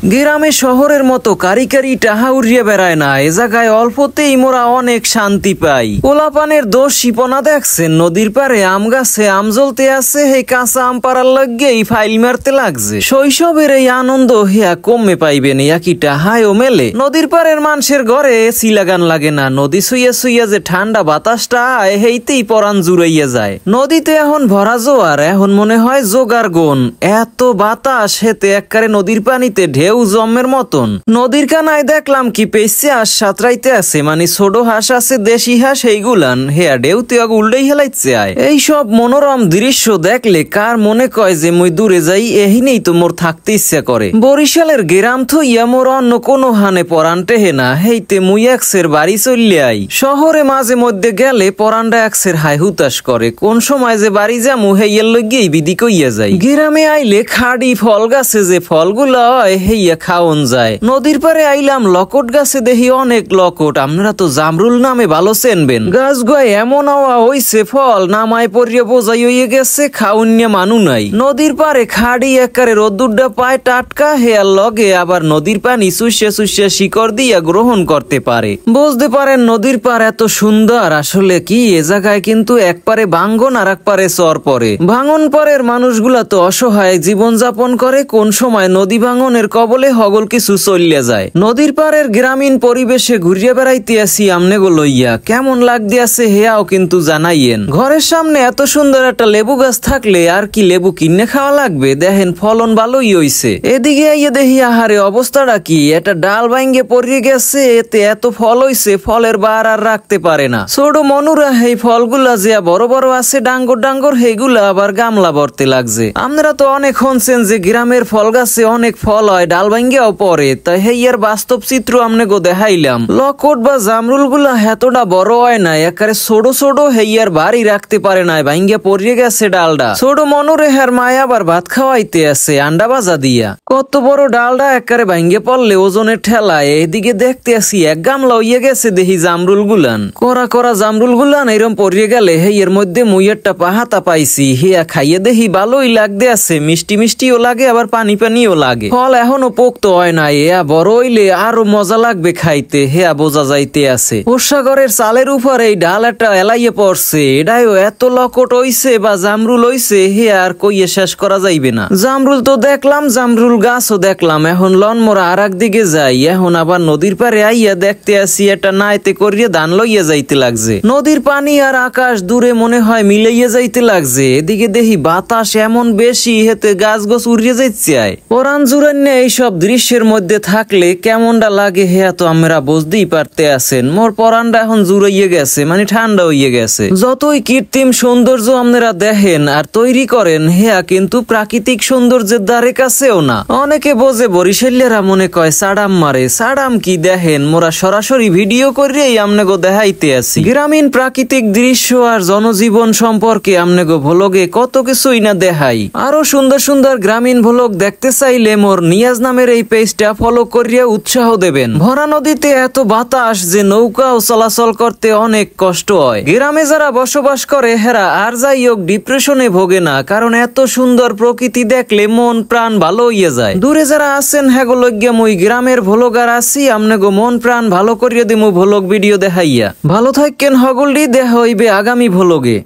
গ্রামে শহরের মতো কারি কারি টাহা উড়িয়ে বেড়ায় না, এ জায়গায় অল্পতেই মোরা অনেক শান্তি পাই। পোলাপানের দোষ শিপনা দেখছেন, নদীর পারে আম গাছে আম জ্বলতে আছে, হে কাঁচা আম পাড়ার লাগেই ফাইল মারতে লাগছে। শৈশবের এই আনন্দ হিয়া কমে পাইবেন, একই টাহায়ও মেলে। নদীর পারের মানুষের ঘরে এসি লাগান লাগে না, নদী শুইয়া শুইয়া যে ঠান্ডা বাতাসটা আয় হেইতেই পরান জুড়াইয়া যায়। নদীতে এখন ভরা জোয়ার, এখন মনে হয় জোগার গুণ, এত বাতাস হেতে একবারে নদীর পানিতে ঢেউ জমের মতন। নদীর কানায় দেখলাম কি পেয়েছে আস সাঁতরাইতে আছে, মানে ছোট হাঁস আছে, দেশি হাঁস, এইগুলান হেয়া ঢেউতে উল্টেই হেলাইছে আয়। এইসব মনোরম দৃশ্য দেখলে কার মনে কয় যে মুই দূরে যাই, এহিনেই তো মোর থাকতে ইচ্ছা করে। বরিশালের গ্রাম থইয়া মোর অন্য কোনো হানে পরান টেহে না, হেইতে মুই একসের বাড়ি চললে আই। শহরে মাঝে মধ্যে গেলে পরানটা একসের হাই হুতাশ করে, কোন সময় যে বাড়ি যামু হেইয়ার লগিয়েই বিধি কইয়া যায়। গ্রামে আইলে খাড়ি ফল গাছে যে ফলগুলা হয় হেইয়া খাওন যায়। নদীর পারে আইলাম লকট গাছে, দেখি অনেক লকট, আপনারা তো জামরুল নামে ভালো চেনবেন। গাছ গয় এমন হওয়া হইছে ফল নামায় পরিয়ে বোঝাই হইয়ে গেছে, খাউন নিয়ে মানু নাই। নদীর পারে খাড়ি একারে রোদ্দুরটা পায় টাটকা, হেয়ার লগে আবার নদীর পানি চুষে চুষে শিকড় দিয়া গ্রহণ করতে পারে। বুঝতে পারেন নদীর পার এত সুন্দর। আসলে কি এ জায়গায় কিন্তু এক পারে ভাঙ্গন আর এক পারে চর পরে। ভাঙন পরের মানুষগুলা তো অসহায় জীবন যাপন করে, কোন সময় নদী ভাঙনের কবলে হগল কিছু চলিয়া যায়। নদীর পারের গ্রামীণ পরিবেশে ঘুরিয়া বেড়াইতে আসি আমনেগো লইয়া, কেমন লাগতে আছে হেয়াও কিন্তু জানাইয়েন। ঘরের সামনে এত সুন্দর একটা লেবু গাছ থাকলে আর কি লেবু কিনে খাওয়া লাগবে, দেখেন ফলন ভালোই হইছে। এদিকে আইয়ে দেখি আহারে অবস্থাটা কি, একটা ডাল ভাঙ্গে পড়িয়ে গেছে, এতে এত ফল হইছে ফলের বার আর রাখতে পারে না। ছোট মনুরা এই ফলগুলা যে বড় বড় আছে ডাঙ্গর ডাঙ্গর, হেগুলা আবার গামলা ভরতে লাগছে। আপনারা তো অনেক শুনছেন যে গ্রামের ফল গাছে অনেক ফল হয়, ডাল ভাঙ্গিয়াও পরে, তাই হেয়ার বাস্তব চিত্র আমনেগো দেখাইলাম। লকট বা জামরুল গুলা এতটা বড় হয় না, একারে ছোট ছোট, হেয়ার বাড়ি রাখতে পারে না, ভাঙ্গিয়া পড়িয়ে গেছে ডালটা। ছোট মনুরে হের মায় আবার ভাত খাওয়াইতে আছে আন্ডা বাজা দিয়া। কত বড় ডালটা একারে ভাঙ্গে পড়লে ওজনের ঠেলায়। এদিকে দেখতে আসি এক গামলা হইয়া গেছে, দেখি জামরুল গুলান করা করা জামরুল গুলান এরম পড়িয়ে গেলে হেয়ের মধ্যে মুই একটা পাহাতা পাইছি, হিয়া খাইয়ে দেখি ভালোই লাগতে আছে, মিষ্টি মিষ্টিও লাগে আবার পানি পানিও লাগে। ফল এখনো পোক্ত হয় না, এয়া বড় হইলে আরো মজা লাগবে খাইতে, হেয়া বোঝা যাইতে আছে। বর্ষাগরের চালের উপর এই ডাল একটা এলাইয়ে পড়ছে, এটাও এত লকট হইছে বা জামরুল হইছে হেয়া আর কইয়ে শেষ করা যাইবে না। জামরুল তো দেখলাম, জামরুল গাছও দেখলাম, এখন লন মোরা আর এক দিকে যাই। এখন আবার নদীর পারে আইয়া দেখতে আসি একটা নাইতে করিয়ে ধান লইয়া যাইতে লাগছে। নদীর পানি আর আকাশ দূরে মনে হয় মিলাইয়া যাইতে লাগছে। এদিকে দেখি বাতাস এমন বেশি, হেতে গাছ গোছ উড়িয়ে যাইছে আয়। পরান জুড়ান্যে এইসব দৃশ্যের মধ্যে থাকলে কেমনটা লাগে হেয়া তো আমরা বুঝতেই পারতে আছেন। মোর পরানটা এখন জুড়াইয়ে গেছে, মানে ঠান্ডা হইয়ে গেছে। যতই কৃত্রিম সৌন্দর্য আপনারা দেখেন আর তৈরি করেন, হেয়া কিন্তু প্রাকৃতিক সৌন্দর্যের দ্বারে কাছেও না। অনেকে বোঝে বরিশালিয়ারা মনে কয় সাডাম মারে, সাডাম কি দেখেন মোরা সরাসরি ভিডিও করিয়েই আমনেগো দেখাইতে আছি। গ্রামীণ প্রাকৃতিক দৃশ্য আর জনজীবন সম্পর্কে আমনেগো ভ্লগে কত কিছুই না দেখাই। আরো সুন্দর সুন্দর গ্রামীণ ভ্লগ দেখতে চাইলে মোর নিয়াজ নামের এই পেজটা ফলো করিয়া উৎসাহ দেবেন। ভরা নদীতে এত বাতাস যে নৌকাও চলাচল করতে অনেক কষ্ট হয়। গ্রামে যারা বসবাস করে হেরা আর যাই হোক ডিপ্রেশনে ভোগে না, কারণ এত সুন্দর প্রকৃতি দেখলে মন প্রাণ ভালো হইয়া যায়। দূরে যারা আছেন হেগো লইগা মুই গ্রামের ভ্লগার আছি, আমনেগো মন প্রাণ ভালো করিয়া দিমু ভ্লগ ভিডিও দেখাইয়া। ভালো থাকেন হগলডি, দেখা হইবে আগামী ভ্লগে।